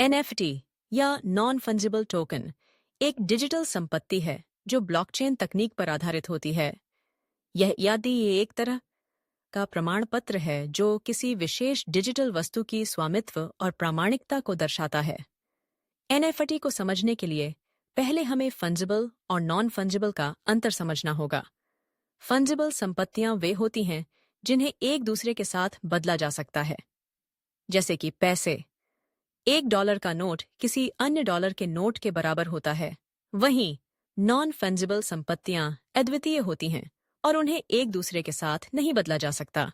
NFT या non fungible token एक digital संपत्ति है जो ब्लॉकचेन तकनीक पर आधारित होती है। ये एक तरह का प्रमाण पत्र है जो किसी विशेष डिजिटल वस्तु की स्वामित्व और प्रामाणिकता को दर्शाता है। NFT को समझने के लिए पहले हमें फंजिबल और नॉन फंजिबल का अंतर समझना होगा। फंजिबल संपत्तियां वे होती हैं जिन्हें एक दूसरे के साथ बदला जा सकता है, जैसे कि पैसे। $1 का नोट किसी अन्य डॉलर के नोट के बराबर होता है। वहीं नॉन फंजिबल संपत्तियां अद्वितीय होती हैं और उन्हें एक दूसरे के साथ नहीं बदला जा सकता।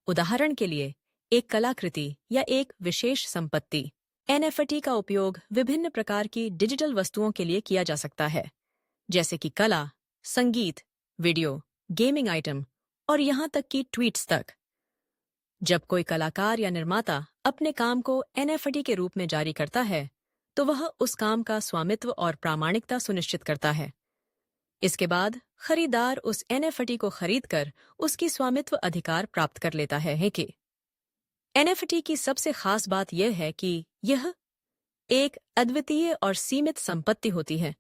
उदाहरण के लिए, एक कलाकृति या एक विशेष संपत्ति। NFT का उपयोग विभिन्न प्रकार की डिजिटल वस्तुओं के लिए किया जा सकता है, जैसे कि कला, संगीत, वीडियो, गेमिंग आइटम और यहाँ तक कि ट्वीट्स तक। जब कोई कलाकार या निर्माता अपने काम को NFT के रूप में जारी करता है, तो वह उस काम का स्वामित्व और प्रामाणिकता सुनिश्चित करता है। इसके बाद खरीदार उस NFT को खरीदकर उसकी स्वामित्व अधिकार प्राप्त कर लेता है कि NFT की सबसे खास बात यह है कि यह एक अद्वितीय और सीमित संपत्ति होती है,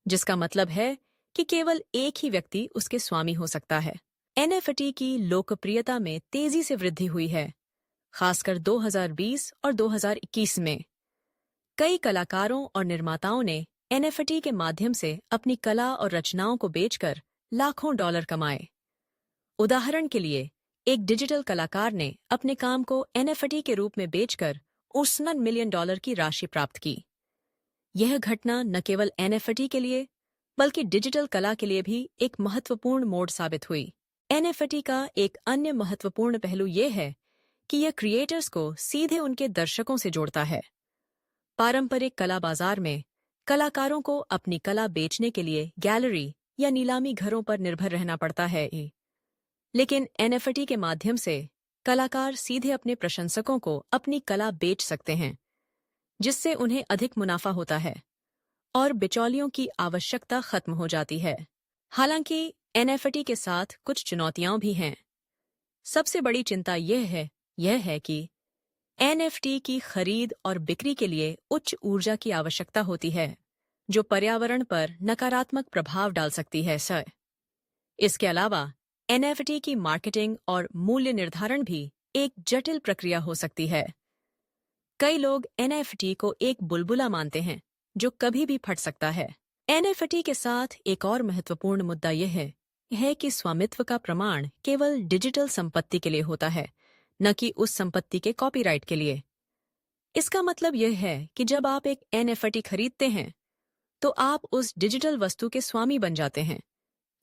जिसका मतलब है कि केवल एक ही व्यक्ति उसके स्वामी हो सकता है। NFT की लोकप्रियता में तेजी से वृद्धि हुई है, खासकर 2020 और 2021 में। कई कलाकारों और निर्माताओं ने NFT के माध्यम से अपनी कला और रचनाओं को बेचकर लाखों डॉलर कमाए। उदाहरण के लिए, एक डिजिटल कलाकार ने अपने काम को NFT के रूप में बेचकर $1 मिलियन की राशि प्राप्त की। यह घटना न केवल NFT के लिए बल्कि डिजिटल कला के लिए भी एक महत्वपूर्ण मोड़ साबित हुई। NFT का एक अन्य महत्वपूर्ण पहलू यह है कि यह क्रिएटर्स को सीधे उनके दर्शकों से जोड़ता है। पारंपरिक कला बाजार में कलाकारों को अपनी कला बेचने के लिए गैलरी या नीलामी घरों पर निर्भर रहना पड़ता है, लेकिन NFT के माध्यम से कलाकार सीधे अपने प्रशंसकों को अपनी कला बेच सकते हैं, जिससे उन्हें अधिक मुनाफा होता है और बिचौलियों की आवश्यकता खत्म हो जाती है। हालांकि NFT के साथ कुछ चुनौतियां भी हैं। सबसे बड़ी चिंता यह है कि NFT की खरीद और बिक्री के लिए उच्च ऊर्जा की आवश्यकता होती है, जो पर्यावरण पर नकारात्मक प्रभाव डाल सकती है। इसके अलावा NFT की मार्केटिंग और मूल्य निर्धारण भी एक जटिल प्रक्रिया हो सकती है। कई लोग NFT को एक बुलबुला मानते हैं जो कभी भी फट सकता है। NFT के साथ एक और महत्वपूर्ण मुद्दा यह है कि स्वामित्व का प्रमाण केवल डिजिटल संपत्ति के लिए होता है, न कि उस संपत्ति के कॉपीराइट के लिए। इसका मतलब यह है कि जब आप एक NFT खरीदते हैं, तो आप उस डिजिटल वस्तु के स्वामी बन जाते हैं,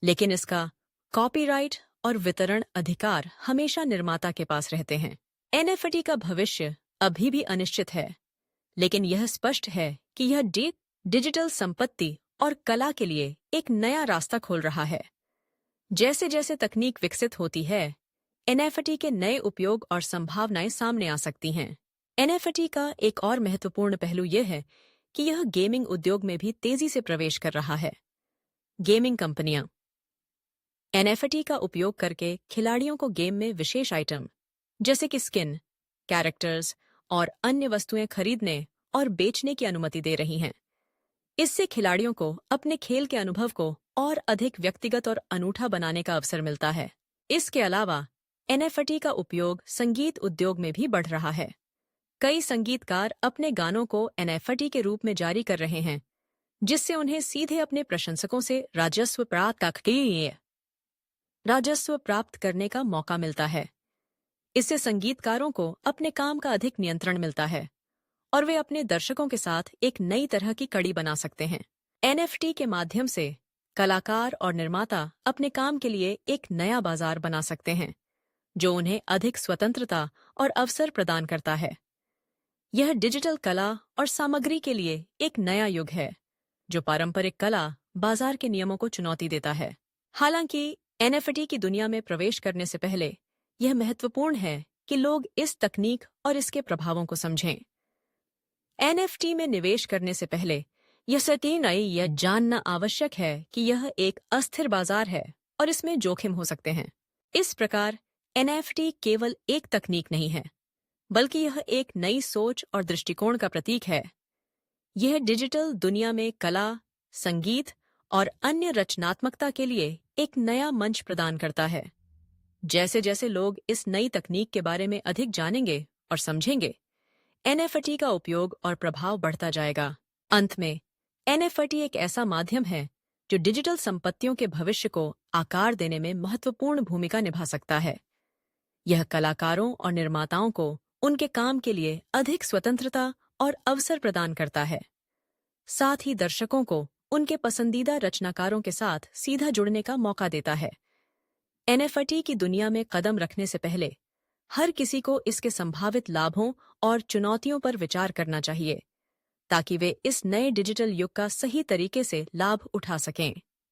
लेकिन इसका कॉपीराइट और वितरण अधिकार हमेशा निर्माता के पास रहते हैं। NFT का भविष्य अभी भी अनिश्चित है, लेकिन यह स्पष्ट है कि यह डिजिटल संपत्ति और कला के लिए एक नया रास्ता खोल रहा है। जैसे जैसे तकनीक विकसित होती है, NFT के नए उपयोग और संभावनाएं सामने आ सकती हैं। NFT का एक और महत्वपूर्ण पहलू यह है कि यह गेमिंग उद्योग में भी तेजी से प्रवेश कर रहा है। गेमिंग कंपनियां NFT का उपयोग करके खिलाड़ियों को गेम में विशेष आइटम, जैसे कि स्किन, कैरेक्टर्स और अन्य वस्तुएं खरीदने और बेचने की अनुमति दे रही हैं। इससे खिलाड़ियों को अपने खेल के अनुभव को और अधिक व्यक्तिगत और अनूठा बनाने का अवसर मिलता है। इसके अलावा NFT का उपयोग संगीत उद्योग में भी बढ़ रहा है। कई संगीतकार अपने गानों को NFT के रूप में जारी कर रहे हैं, जिससे उन्हें सीधे अपने प्रशंसकों से राजस्व प्राप्त करने का मौका मिलता है। इससे संगीतकारों को अपने काम का अधिक नियंत्रण मिलता है और वे अपने दर्शकों के साथ एक नई तरह की कड़ी बना सकते हैं। NFT के माध्यम से कलाकार और निर्माता अपने काम के लिए एक नया बाजार बना सकते हैं, जो उन्हें अधिक स्वतंत्रता और अवसर प्रदान करता है। यह डिजिटल कला और सामग्री के लिए एक नया युग है, जो पारंपरिक कला बाजार के नियमों को चुनौती देता है। हालांकि NFT की दुनिया में प्रवेश करने से पहले यह महत्वपूर्ण है कि लोग इस तकनीक और इसके प्रभावों को समझें। NFT में निवेश करने से पहले यह जानना आवश्यक है कि यह एक अस्थिर बाजार है और इसमें जोखिम हो सकते हैं। इस प्रकार NFT केवल एक तकनीक नहीं है, बल्कि यह एक नई सोच और दृष्टिकोण का प्रतीक है यह डिजिटल दुनिया में कला, संगीत और अन्य रचनात्मकता के लिए एक नया मंच प्रदान करता है। जैसे जैसे लोग इस नई तकनीक के बारे में अधिक जानेंगे और समझेंगे, एनएफटी का उपयोग और प्रभाव बढ़ता जाएगा। अंत में, एनएफटी एक ऐसा माध्यम है जो डिजिटल संपत्तियों के भविष्य को आकार देने में महत्वपूर्ण भूमिका निभा सकता है। यह कलाकारों और निर्माताओं को उनके काम के लिए अधिक स्वतंत्रता और अवसर प्रदान करता है। साथ ही दर्शकों को उनके पसंदीदा रचनाकारों के साथ सीधा जुड़ने का मौका देता है। एनएफटी की दुनिया में कदम रखने से पहले हर किसी को इसके संभावित लाभों और चुनौतियों पर विचार करना चाहिए, ताकि वे इस नए डिजिटल युग का सही तरीके से लाभ उठा सकें।